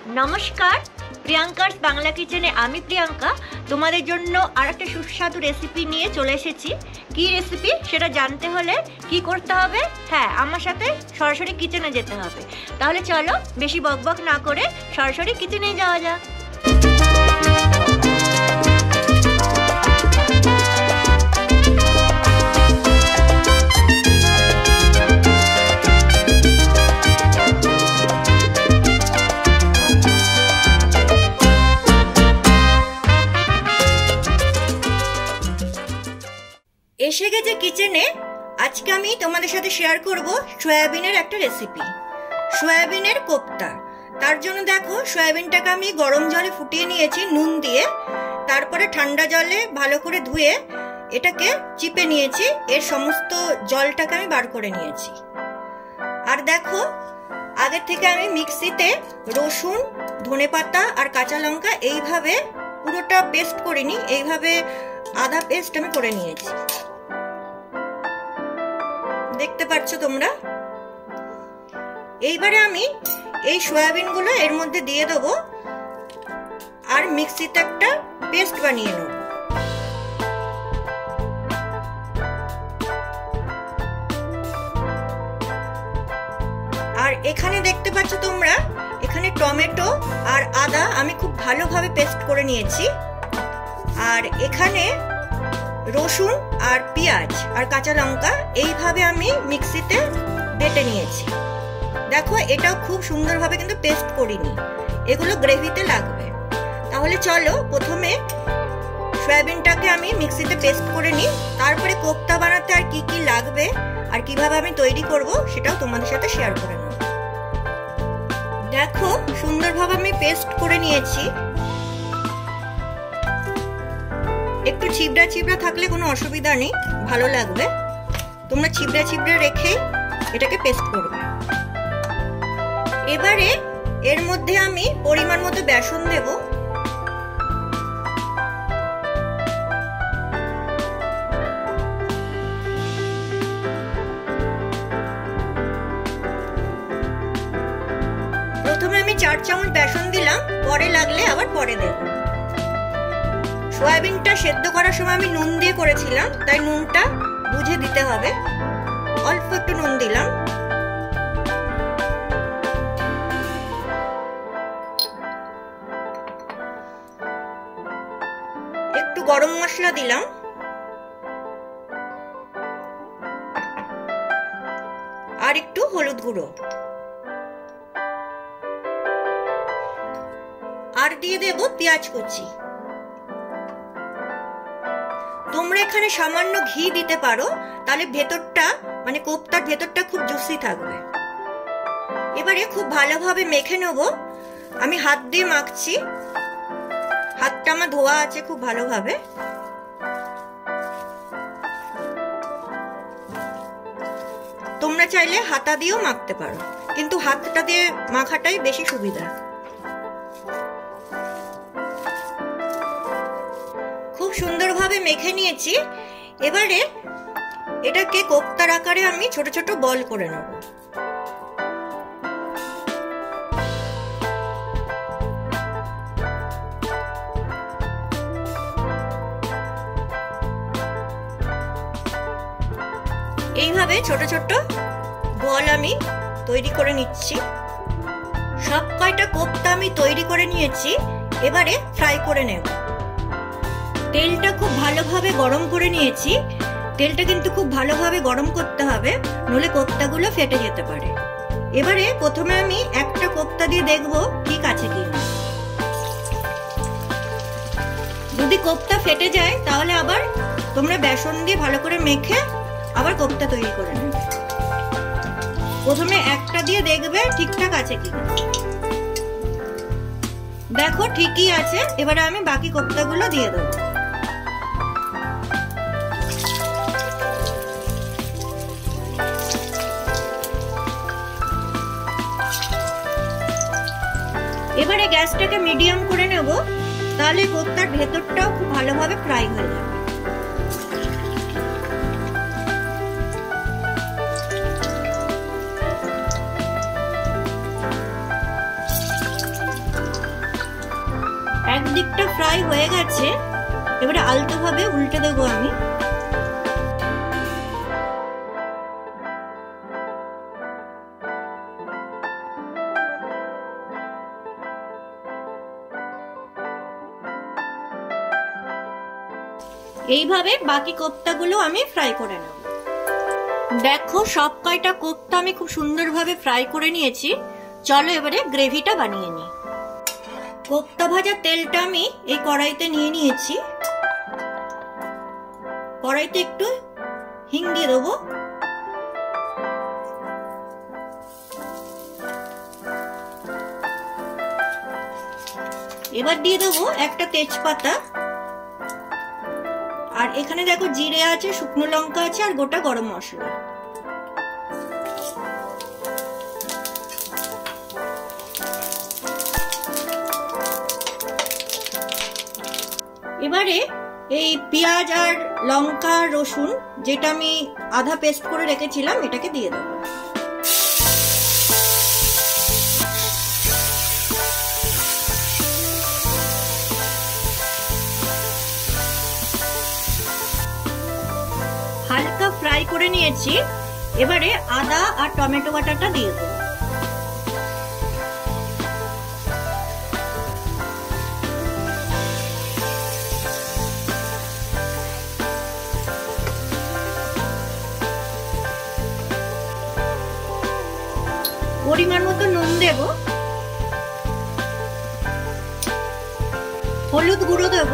নমস্কার, প্রিয়াঙ্কার বাংলা কিচেনে আমি প্রিয়াঙ্কা তোমাদের জন্য আরেকটা সুস্বাদু রেসিপি নিয়ে চলে এসেছি। কি রেসিপি সেটা জানতে হলে কি করতে হবে? হ্যাঁ, আমার সাথে সরাসরি কিচেনে যেতে হবে। তাহলে চলো বেশি বকবক না করে সরাসরি কিচেনে যাওয়া যাক। এসে গেছে কিচেনে। আজকে আমি তোমাদের সাথে শেয়ার করব সয়াবিনের একটা রেসিপি, সয়াবিনের কোপ্তা। তার জন্য দেখো, সয়াবিনটাকে আমি গরম জলে ফুটিয়ে নিয়েছি নুন দিয়ে, তারপরে ঠান্ডা জলে ভালো করে ধুয়ে এটাকে চিপে নিয়েছি, এর সমস্ত জলটাকে আমি বার করে নিয়েছি। আর দেখো, আগে থেকে আমি মিক্সিতে রসুন, ধনেপাতা আর কাঁচা লঙ্কা এইভাবে পুরোটা পেস্ট করিনি, এইভাবে আধা পেস্ট আমি করে নিয়েছি, দেখতে পাচ্ছ তোমরা। এইবারে আমি এই সয়াবিন গুলো এর মধ্যে দিয়ে দেবো আর মিক্সিতে একটা পেস্ট বানিয়ে নেব। আর এখানে দেখতে পাচ্ছ তোমরা, এখানে টমেটো আর আদা আমি খুব ভালোভাবে পেস্ট করে নিয়েছি। আর এখানে রসুন আর পেঁয়াজ আর কাঁচা লঙ্কা এইভাবে আমি মিক্সিতে বেটে নিয়েছি। দেখো, এটাও খুব সুন্দরভাবে কিন্তু পেস্ট করিনি, এগুলো গ্রেভিতে লাগবে। তাহলে চলো প্রথমে সয়াবিনটাকে আমি মিক্সিতে পেস্ট করে নিই, তারপরে কোপ্তা বানাতে আর কি কি লাগবে আর কিভাবে আমি তৈরি করব সেটাও তোমাদের সাথে শেয়ার করে নেব। দেখো, সুন্দরভাবে আমি পেস্ট করে নিয়েছি। একটু ছিবড়া ছিবড়া থাকলে কোনো অসুবিধা নেই, ভালো লাগবে। তোমরা ছিবড়া ছিবড়া রেখে এটাকে পেস্ট করবে। এবারে এর মধ্যে আমি পরিমাণ মতো বেসন দেব। প্রথমে আমি 4 চামচ বেসন দিলাম, পরে লাগলে আবার পরে দেব। সয়াবিনটা সেদ্ধ করার সময় আমি নুন দিয়ে করেছিলাম, তাই নুনটা বুঝে দিতে হবে। অল্প একটু নুন দিলাম। একটু গরম মশলা দিলাম। আর একটু হলুদ গুঁড়ো। আর দিয়ে দেব পেঁয়াজ কুচি। তোমরা এখানে সামান্য ঘি দিতে পারো, তাহলে ভেতরটা মানে কোপ্তার ভেতরটা খুব জুসি থাকবে। এবারে খুব ভালোভাবে মেখে নেব। আমি হাত দিয়ে মাখছি, হাতটা আমার ধোয়া আছে খুব ভালোভাবে। তোমরা চাইলে হাতা দিয়েও মাখতে পারো, কিন্তু হাতটা দিয়ে মাখাটাই বেশি সুবিধা। খুব সুন্দরভাবে মেখে নিয়েছি। এবারে এটাকে কোপ্তার আকারে আমি ছোট ছোট বল করে নেব। এইভাবে ছোট ছোট বল আমি তৈরি করে নিচ্ছি। সব কয়টা কোপ্তা আমি তৈরি করে নিয়েছি। এবারে ফ্রাই করে নেব। তেলটা খুব ভালোভাবে গরম করে নিয়েছি। তেলটা কিন্তু খুব ভালোভাবে গরম করতে হবে, নইলে কোপ্তাগুলো ফেটে যেতে পারে। এবারে প্রথমে আমি একটা কোপ্তা দিয়ে দেখবো ঠিক আছে কিনা। যদি কোপ্তা ফেটে যায় তাহলে আবার তোমরা বেসন দিয়ে ভালো করে মেখে আবার কোপ্তা তৈরি করে নেবে। প্রথমে একটা দিয়ে দেখবে ঠিকঠাক আছে কিনা। দেখো, ঠিকই আছে। এবারে আমি বাকি কোপ্তাগুলো দিয়ে দেবো। এবারে গ্যাসটাকে মিডিয়াম করে নেব, তাহলে কোপ্তার ভেতরটাও খুব ভালোভাবে ফ্রাই হয়ে যাবে। ফ্রাই হয়ে গেছে, এবারে আলতোভাবে উল্টে দেবো আমি। এইভাবে বাকি কোপ্তাগুলো আমি ফ্রাই করে নেব। দেখো সব কয়টা কোপ্তা আমি খুব সুন্দরভাবে ফ্রাই করে নিয়েছি। চলো এবারে গ্রেভিটা বানিয়ে নিই। কোপ্তা ভাজা তেলটা আমি এই কড়াইতে নিয়ে নিয়েছি। কড়াইতে একটু হিং দিয়ে দেবো। এবার দিয়ে দেবো একটা তেজপাতা, আর এখানে দেখো জিরে আছে, শুকনো লঙ্কা আছে, আর গোটা গরম মশলা। এবারে এই পেঁয়াজ আর লঙ্কা রসুন যেটা আমি আধা পেস্ট করে রেখেছিলাম এটাকে দিয়ে দেবো। হালকা ফ্রাই করে নিয়েছি। এবারে আদা আর টমেটো বাটাটা দিয়ে দেবো। পরিমাণ মতো নুন দেব, হলুদ গুঁড়ো দেব,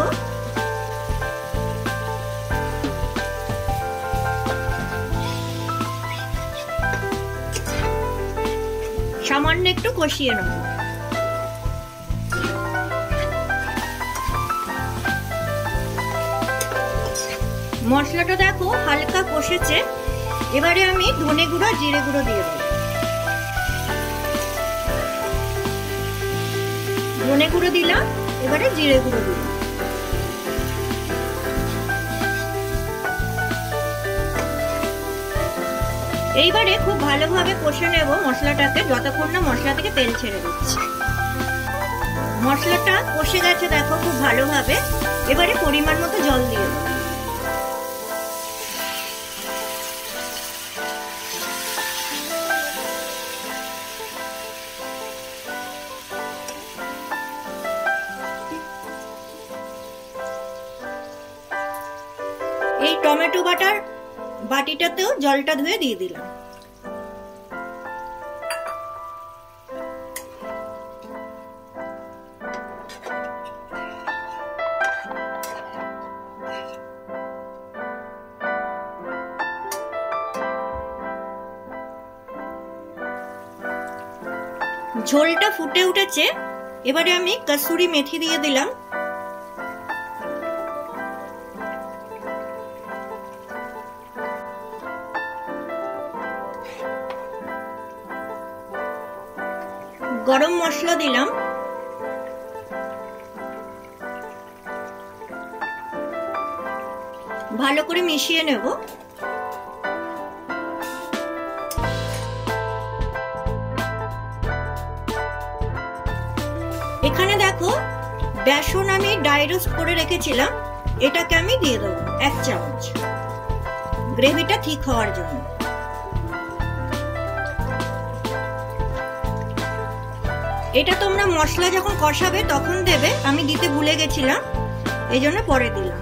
সামান্য একটু কষিয়ে নেব। মশলাটা দেখো হালকা কষেছে। এবারে আমি ধনে গুঁড়ো জিরে গুঁড়ো দিয়ে দেবো। ধনে গুঁড়ো দিলাম, এবারে জিরে গুঁড়ো দিলাম। এইবারে খুব ভালোভাবে কষে নেব মশলাটাকে, যতক্ষণ না মশলা থেকে তেল ছেড়ে দিচ্ছে। মশলাটা কষে গেছে দেখো খুব ভালোভাবে। এবারে পরিমাণ মতো জল দিয়ে দেব। এই টমেটো বাটার বাটিটাতেও জলটা ধুয়ে দিয়ে দিলাম। ঝোলটা ফুটে উঠেছে। এবারে আমি কসুরি মেথি দিয়ে দিলাম। গরম মশলা দিলাম। ভালো করে মিশিয়ে নেব। এখানে দেখো বেসন আমি ড্রাই রোস্ট করে রেখেছিলাম, এটাকে আমি দিয়ে দেবো 1 চামচ, গ্রেভিটা ঠিক হওয়ার জন্য। এটা তোমরা মশলা যখন কষাবে তখন দেবে, আমি দিতে ভুলে গেছিলাম, এই জন্য পরে দিলাম।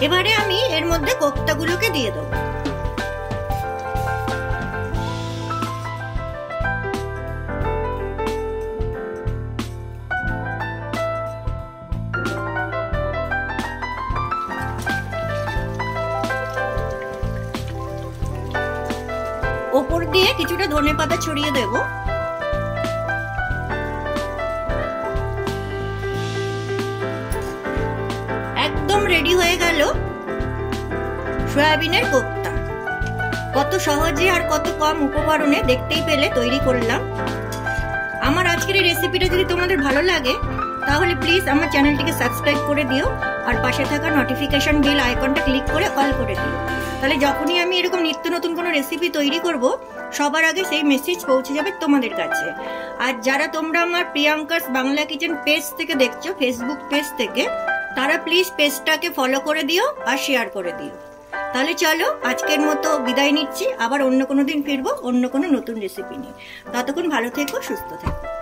এবারে আমি এর মধ্যে কোপ্তাগুলোকে দিয়ে দেবো। ওপর দিয়ে কিছুটা ধনেপাতা ছড়িয়ে দেব। একদম রেডি হয়ে গেল সয়াবিনের কোপ্তা। কত সহজে আর কত কম উপকরণে দেখতেই পেলে তৈরি করলাম। আমার আজকের এই রেসিপিটা যদি তোমাদের ভালো লাগে তাহলে প্লিজ আমার চ্যানেলটিকে সাবস্ক্রাইব করে দিও আর পাশে থাকা নোটিফিকেশন বেল আইকনটা ক্লিক করে অল করে দিও। তাহলে যখনই আমি এরকম নিত্য নতুন কোনো রেসিপি তৈরি করব সবার আগে সেই মেসেজ পৌঁছে যাবে তোমাদের কাছে। আর যারা তোমরা আমার প্রিয়াঙ্কাস বাংলা কিচেন পেজ থেকে দেখছো, ফেসবুক পেজ থেকে, তারা প্লিজ পেজটাকে ফলো করে দিও আর শেয়ার করে দিও। তাহলে চলো আজকের মতো বিদায় নিচ্ছি, আবার অন্য কোনো দিন ফিরবো অন্য কোনো নতুন রেসিপি নিয়ে। ততক্ষণ ভালো থেকো, সুস্থ থেকো।